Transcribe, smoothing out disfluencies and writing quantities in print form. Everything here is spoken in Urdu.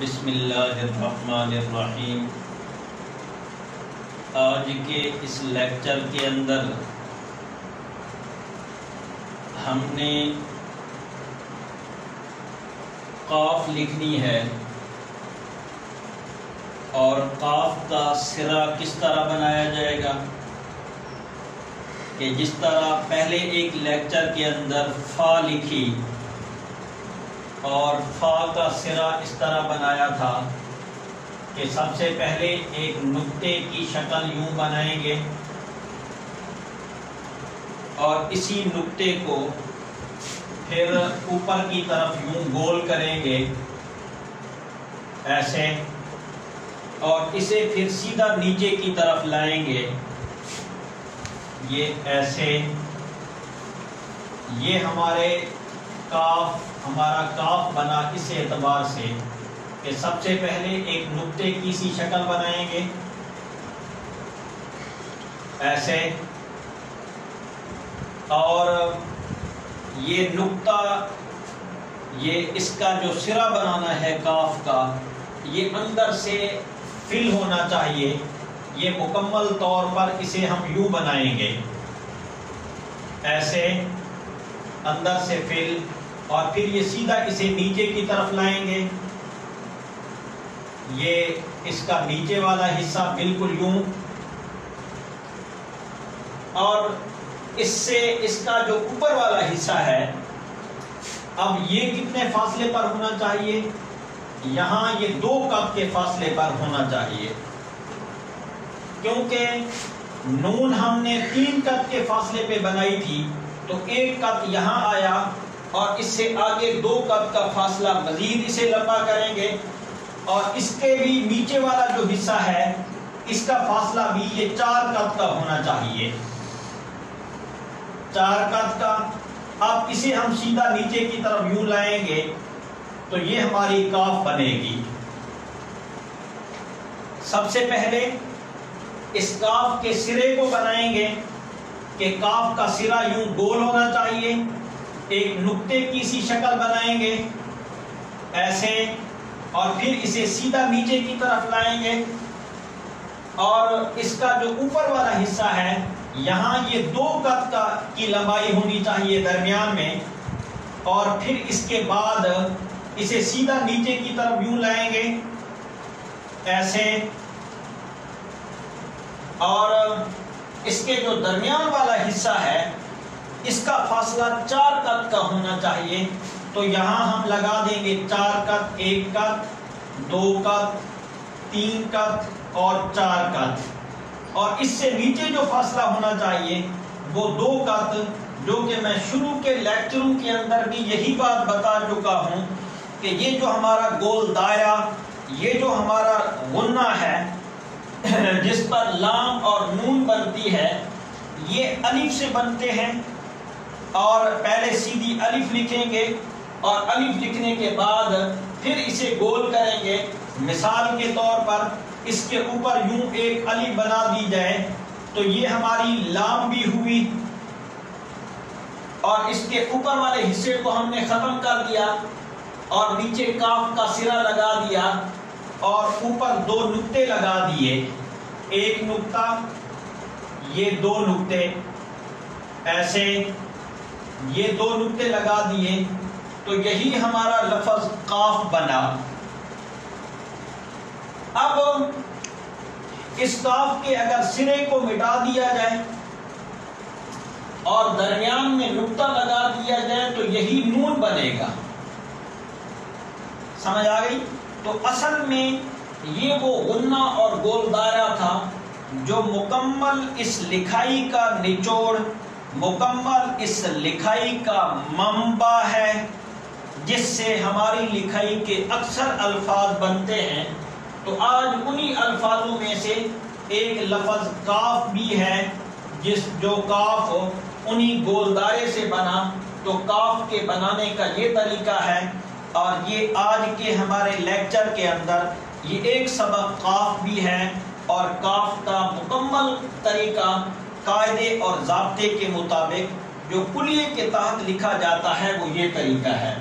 بسم اللہ الرحمن الرحیم۔ آج کے اس لیکچر کے اندر ہم نے قاف لکھنی ہے اور قاف کا سرا کس طرح بنایا جائے گا کہ جس طرح پہلے ایک لیکچر کے اندر فا لکھی اور فا کا سرا اس طرح بنایا تھا کہ سب سے پہلے ایک نقطے کی شکل یوں بنائیں گے اور اسی نقطے کو پھر اوپر کی طرف یوں گول کریں گے ایسے، اور اسے پھر سیدھا نیچے کی طرف لائیں گے یہ ایسے۔ یہ ہمارا کاف بنا اس اعتبار سے کہ سب سے پہلے ایک نقطے کی سی شکل بنائیں گے ایسے، اور یہ نقطہ یہ اس کا جو سرا بنانا ہے کاف کا، یہ اندر سے فل ہونا چاہیے۔ یہ مکمل طور پر اسے ہم یوں بنائیں گے ایسے، اندر سے فل، اور پھر یہ سیدھا اسے نیچے کی طرف لائیں گے۔ یہ اس کا نیچے والا حصہ بالکل یوں، اور اس سے اس کا جو اوپر والا حصہ ہے اب یہ کتنے فاصلے پر ہونا چاہیے؟ یہاں یہ 2 قط کے فاصلے پر ہونا چاہیے، کیونکہ نون ہم نے 3 قط کے فاصلے پہ بنائی تھی، تو 1 قط یہاں آیا اور اس سے آگے 2 قط کا فاصلہ مزید اسے لمبا کریں گے، اور اس کے بھی نیچے والا جو حصہ ہے اس کا فاصلہ بھی یہ 4 قط کا ہونا چاہیے، 4 قط کا۔ اب اسے ہم سیدھا نیچے کی طرف یوں لائیں گے تو یہ ہماری کاف بنے گی۔ سب سے پہلے اس کاف کے سرے کو بنائیں گے کہ کاف کا سرا یوں گول ہونا چاہیے، ایک نقطے کی سی شکل بنائیں گے ایسے، اور پھر اسے سیدھا نیچے کی طرف لائیں گے، اور اس کا جو اوپر والا حصہ ہے یہاں یہ 2 قط کی لمبائی ہونی چاہیے درمیان میں، اور پھر اس کے بعد اسے سیدھا نیچے کی طرف یوں لائیں گے ایسے، اور اس کے جو درمیان والا حصہ ہے اس کا فاصلہ 4 قط کا ہونا چاہیے، تو یہاں ہم لگا دیں گے 4 قط، 1 قط، 2 قط، 3 قط اور 4 قط، اور اس سے نیچے جو فاصلہ ہونا چاہیے وہ 2 قط، جو کہ میں شروع کے لیکچروں کے اندر بھی یہی بات بتا چکا ہوں کہ یہ جو ہمارا گول دائرہ، یہ جو ہمارا غنہ ہے جس پر لام اور نون بنتی ہے، یہ الف سے بنتے ہیں، اور پہلے سیدھی الف لکھیں گے اور الف لکھنے کے بعد پھر اسے گول کریں گے۔ مثال کے طور پر اس کے اوپر یوں ایک الف بنا دی جائے تو یہ ہماری لام بھی ہوئی، اور اس کے اوپر والے حصے کو ہم نے ختم کر دیا اور نیچے کاف کا سرا لگا دیا، اور اوپر 2 نقطے لگا دیے، ایک نقطہ، یہ 2 نقطے ایسے، یہ 2 نقطے لگا دیے، تو یہی ہمارا لفظ قاف بنا۔ اب اس قاف کے اگر سرے کو مٹا دیا جائے اور درمیان میں نقطہ لگا دیا جائے تو یہی نون بنے گا، سمجھ آ گئی؟ تو اصل میں یہ وہ غنہ اور گول دائرہ تھا جو مکمل اس لکھائی کا نچوڑ، مکمل اس لکھائی کا منبع ہے، جس سے ہماری لکھائی کے اکثر الفاظ بنتے ہیں۔ تو آج انہی الفاظوں میں سے ایک لفظ کاف بھی ہے، جو کاف انہی گول دائرے سے بنا۔ تو کاف کے بنانے کا یہ طریقہ ہے، اور یہ آج کے ہمارے لیکچر کے اندر یہ ایک سبق قاف بھی ہے، اور کاف کا مکمل طریقہ قاعدے اور ضابطے کے مطابق جو کلیے کے تحت لکھا جاتا ہے وہ یہ طریقہ ہے۔